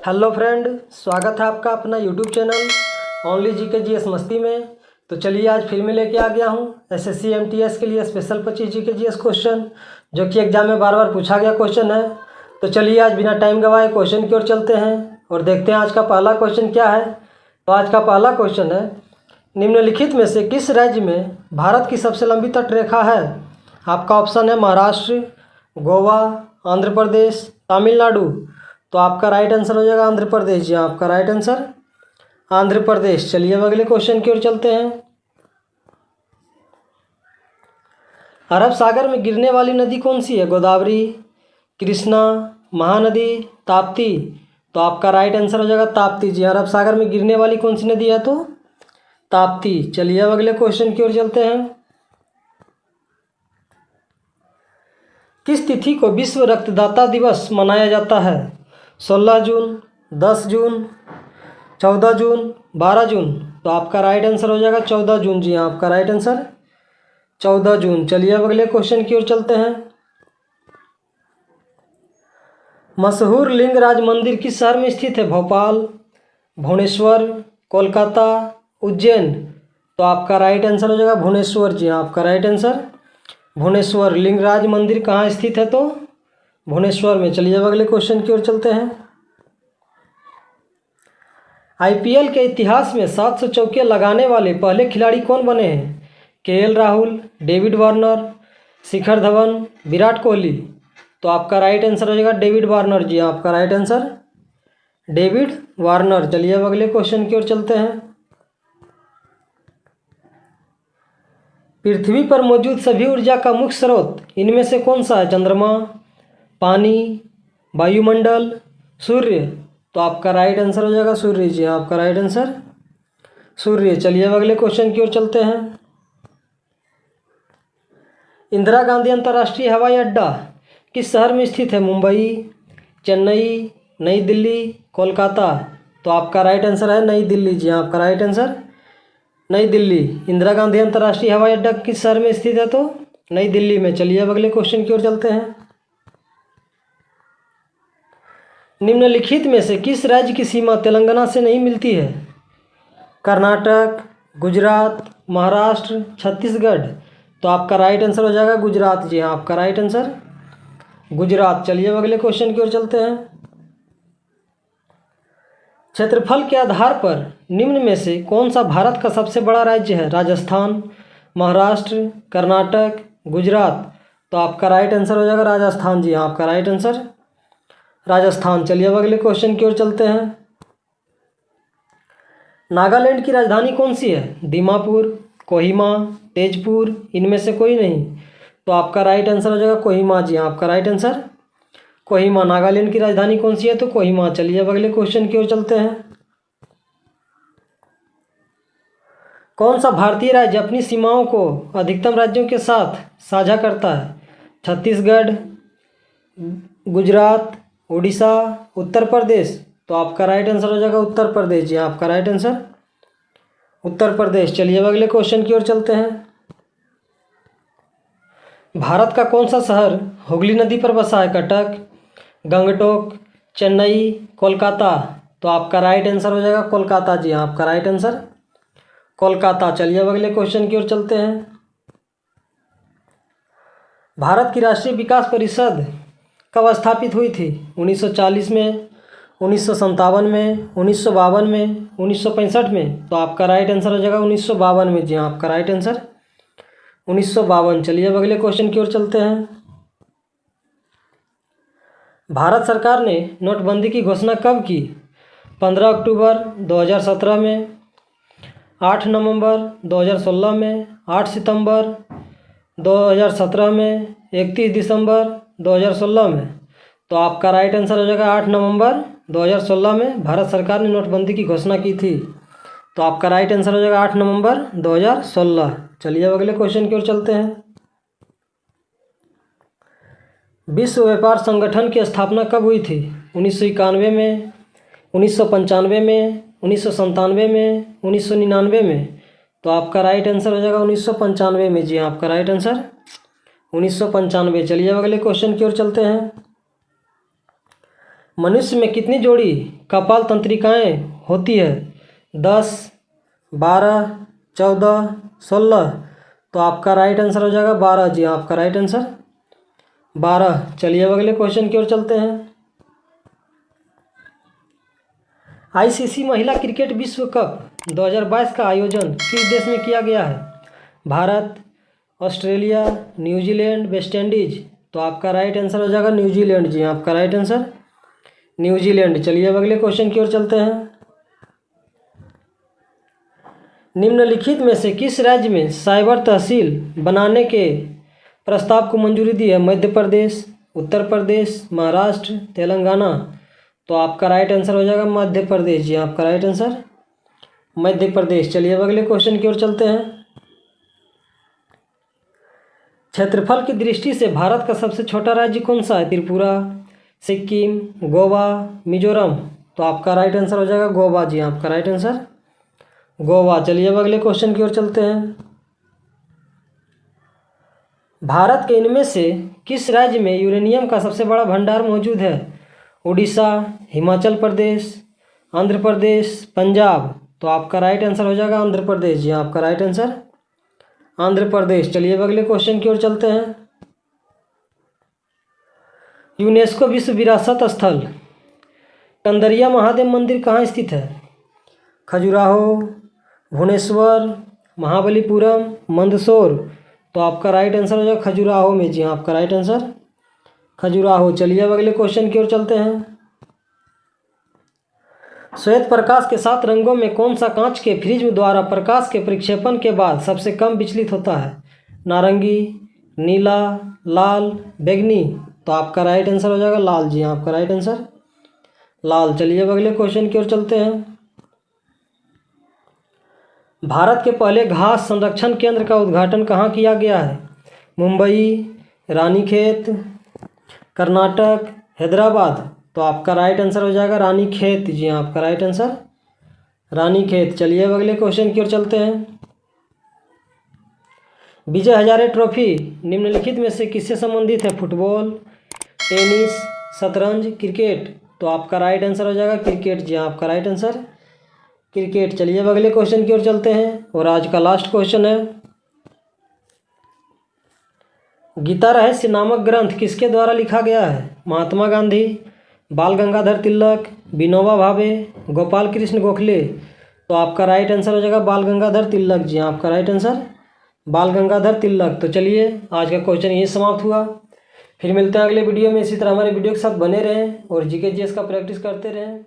Hello friend, स्वागत है आपका अपना YouTube channel only GK GS मस्ती में। तो चलिए आज फिर मैं लेके आ गया हूँ एसएससी एमटीएस के लिए स्पेशल 25 जीके जीएस क्वेश्चन, जो कि एग्जाम में बार बार पूछा गया क्वेश्चन है। तो चलिए आज बिना टाइम गवाए क्वेश्चन की ओर चलते हैं और देखते हैं आज का पहला क्वेश्चन क्या है। तो आज का पहला क्वेश्चन है, निम्नलिखित में से किस राज्य में भारत की सबसे लंबी तटरेखा है। आपका ऑप्शन है महाराष्ट्र, गोवा, आंध्र प्रदेश, तमिलनाडु। तो आपका राइट आंसर हो जाएगा आंध्र प्रदेश। जी आपका राइट आंसर आंध्र प्रदेश। चलिए अब अगले क्वेश्चन की ओर चलते हैं। अरब सागर में गिरने वाली नदी कौन सी है। गोदावरी, कृष्णा, महानदी, ताप्ती। तो आपका राइट आंसर हो जाएगा ताप्ती। जी अरब सागर में गिरने वाली कौन सी नदी है, तो ताप्ती। चलिए अब अगले क्वेश्चन की ओर चलते हैं। किस तिथि को विश्व रक्तदाता दिवस मनाया जाता है। 16 जून, 10 जून, 14 जून, 12 जून। तो आपका राइट आंसर हो जाएगा 14 जून। जी हाँ आपका राइट आंसर 14 जून। चलिए अब अगले क्वेश्चन की ओर चलते हैं। मशहूर लिंगराज मंदिर किस शहर में स्थित है। भोपाल, भुवनेश्वर, कोलकाता, उज्जैन। तो आपका राइट आंसर हो जाएगा भुवनेश्वर। जी हाँ आपका राइट आंसर भुवनेश्वर। लिंगराज मंदिर कहाँ स्थित है, तो भुवनेश्वर में। चलिए अब अगले क्वेश्चन की ओर चलते हैं। आईपीएल के इतिहास में 700 चौके लगाने वाले पहले खिलाड़ी कौन बने हैं। KL Rahul, David Warner, Shikhar Dhawan, Virat Kohli. तो आपका राइट आंसर हो जाएगा डेविड वार्नर। जी आपका राइट आंसर डेविड वार्नर। चलिए अब अगले क्वेश्चन की ओर चलते हैं। पृथ्वी पर मौजूद सभी ऊर्जा का मुख्य स्रोत इनमें से कौन सा है। चंद्रमा, पानी, वायुमंडल, सूर्य। तो आपका राइट आंसर हो जाएगा सूर्य। जी आपका राइट आंसर सूर्य। चलिए अब अगले क्वेश्चन की ओर चलते हैं। इंदिरा गांधी अंतर्राष्ट्रीय हवाई अड्डा किस शहर में स्थित है। मुंबई, चेन्नई, नई दिल्ली, कोलकाता। तो आपका राइट आंसर है नई दिल्ली। जी आपका राइट आंसर नई दिल्ली। इंदिरा गांधी अंतर्राष्ट्रीय हवाई अड्डा किस शहर में स्थित है, तो नई दिल्ली में। चलिए अब अगले क्वेश्चन की ओर चलते हैं। निम्नलिखित में से किस राज्य की सीमा तेलंगाना से नहीं मिलती है। कर्नाटक, गुजरात, महाराष्ट्र, छत्तीसगढ़। तो आपका राइट आंसर हो जाएगा गुजरात। जी हाँ आपका राइट आंसर गुजरात। चलिए अब अगले क्वेश्चन की ओर चलते हैं। क्षेत्रफल के आधार पर निम्न में से कौन सा भारत का सबसे बड़ा राज्य है। राजस्थान, महाराष्ट्र, कर्नाटक, गुजरात। तो आपका राइट आंसर हो जाएगा राजस्थान। जी हाँ आपका राइट आंसर राजस्थान। चलिए अब अगले क्वेश्चन की ओर चलते हैं। नागालैंड की राजधानी कौन सी है। दीमापुर, कोहिमा, तेजपुर। इनमें से कोई नहीं। तो आपका राइट आंसर हो जाएगा कोहिमा। जी हाँ आपका राइट आंसर कोहिमा। नागालैंड की राजधानी कौन सी है, तो कोहिमा। चलिए अब अगले क्वेश्चन की ओर चलते हैं। कौन सा भारतीय राज्य अपनी सीमाओं को अधिकतम राज्यों के साथ साझा करता है। छत्तीसगढ़, गुजरात, उड़ीसा, उत्तर प्रदेश। तो आपका राइट आंसर हो जाएगा उत्तर प्रदेश। जी आपका राइट आंसर उत्तर प्रदेश। चलिए अब अगले क्वेश्चन की ओर चलते हैं। भारत का कौन सा शहर हुगली नदी पर बसा है। कटक, गंगटोक, चेन्नई, कोलकाता। तो आपका राइट आंसर हो जाएगा कोलकाता। जी हाँ आपका राइट आंसर कोलकाता। चलिए अब अगले क्वेश्चन की ओर चलते हैं। भारत की राष्ट्रीय विकास परिषद कब स्थापित हुई थी। 1940 में, 1957 में, 1952 में, 1965 में। तो आपका राइट आंसर हो जाएगा 1952 में। जी हाँ आपका राइट आंसर 1952। चलिए अब अगले क्वेश्चन की ओर चलते हैं। भारत सरकार ने नोटबंदी की घोषणा कब की। 15 अक्टूबर 2017 में, 8 नवंबर 2016 में, 8 सितंबर 2017 में, 31 दिसंबर 2016 में। तो आपका राइट आंसर हो जाएगा 8 नवंबर 2016 में भारत सरकार ने नोटबंदी की घोषणा की थी। तो आपका राइट आंसर हो जाएगा 8 नवंबर 2016। चलिए अब अगले क्वेश्चन की ओर चलते हैं। विश्व व्यापार संगठन की स्थापना कब हुई थी। 1991 में, 1995 में, 1997 में, 1999 में। तो आपका राइट आंसर हो जाएगा 1995 में। जी हाँ आपका राइट आंसर 1995। चलिए अब अगले क्वेश्चन की ओर चलते हैं। मनुष्य में कितनी जोड़ी कपाल तंत्रिकाएँ होती है? 10, 12, 14, 16। तो आपका राइट आंसर हो जाएगा 12 जी, आपका राइट आंसर 12। चलिए अब अगले क्वेश्चन की ओर चलते हैं। आईसीसी महिला क्रिकेट विश्व कप 2022 का आयोजन किस देश में किया गया है? Bharat, Australia, New Zealand, West Indies. तो आपका राइट आंसर हो जाएगा न्यूजीलैंड जी, आपका राइट आंसर न्यूजीलैंड। चलिए अब अगले क्वेश्चन की ओर चलते हैं। निम्नलिखित में से किस राज्य में साइबर तहसील बनाने के प्रस्ताव को मंजूरी दी है? मध्य प्रदेश, उत्तर प्रदेश, महाराष्ट्र, तेलंगाना। तो आपका राइट आंसर हो जाएगा मध्य प्रदेश जी, आपका राइट आंसर मध्य प्रदेश। चलिए अब अगले क्वेश्चन की ओर चलते हैं। क्षेत्रफल की दृष्टि से भारत का सबसे छोटा राज्य कौन सा है? त्रिपुरा, सिक्किम, गोवा, मिजोरम। तो आपका राइट आंसर हो जाएगा गोवा जी, आपका राइट आंसर गोवा। चलिए अब अगले क्वेश्चन की ओर चलते हैं। भारत के इनमें से किस राज्य में यूरेनियम का सबसे बड़ा भंडार मौजूद है? उड़ीसा, हिमाचल प्रदेश, आंध्र प्रदेश, पंजाब। तो आपका राइट आंसर हो जाएगा आंध्र प्रदेश जी, आपका राइट आंसर आंध्र प्रदेश। चलिए अब अगले क्वेश्चन की ओर चलते हैं। यूनेस्को विश्व विरासत स्थल कंदरिया महादेव मंदिर कहाँ स्थित है? खजुराहो, भुवनेश्वर, महाबलीपुरम, मंदसौर। तो आपका राइट आंसर हो जाएगा खजुराहो में जी, आपका राइट आंसर खजुराहो। चलिए अब अगले क्वेश्चन की ओर चलते हैं। श्वेत प्रकाश के 7 रंगों में कौन सा कांच के फ्रिज द्वारा प्रकाश के प्रक्षेपण के बाद सबसे कम विचलित होता है? नारंगी, नीला, लाल, बैंगनी। तो आपका राइट आंसर हो जाएगा लाल जी, आपका राइट आंसर लाल। चलिए अब अगले क्वेश्चन की ओर चलते हैं। भारत के पहले घास संरक्षण केंद्र का उद्घाटन कहाँ किया गया है? मुंबई, रानीखेत, कर्नाटक, हैदराबाद। तो आपका राइट आंसर हो जाएगा रानीखेत जी, आपका राइट आंसर रानीखेत। चलिए अब अगले क्वेश्चन की ओर चलते हैं। विजय हजारे ट्रॉफी निम्नलिखित में से किससे संबंधित है? फुटबॉल, टेनिस, शतरंज, क्रिकेट। तो आपका राइट आंसर हो जाएगा क्रिकेट जी, आपका राइट आंसर क्रिकेट। चलिए अब अगले क्वेश्चन की ओर चलते हैं और आज का लास्ट क्वेश्चन है। गीता रहस्य नामक ग्रंथ किसके द्वारा लिखा गया है? महात्मा गांधी, बाल गंगाधर तिलक, विनोबा भावे, गोपाल कृष्ण गोखले। तो आपका राइट आंसर हो जाएगा बाल गंगाधर तिलक जी, आपका राइट आंसर बाल गंगाधर तिलक। तो चलिए आज का क्वेश्चन यही समाप्त हुआ। फिर मिलते हैं अगले वीडियो में। इसी तरह हमारे वीडियो के साथ बने रहें और जीके जीएस का प्रैक्टिस करते रहें।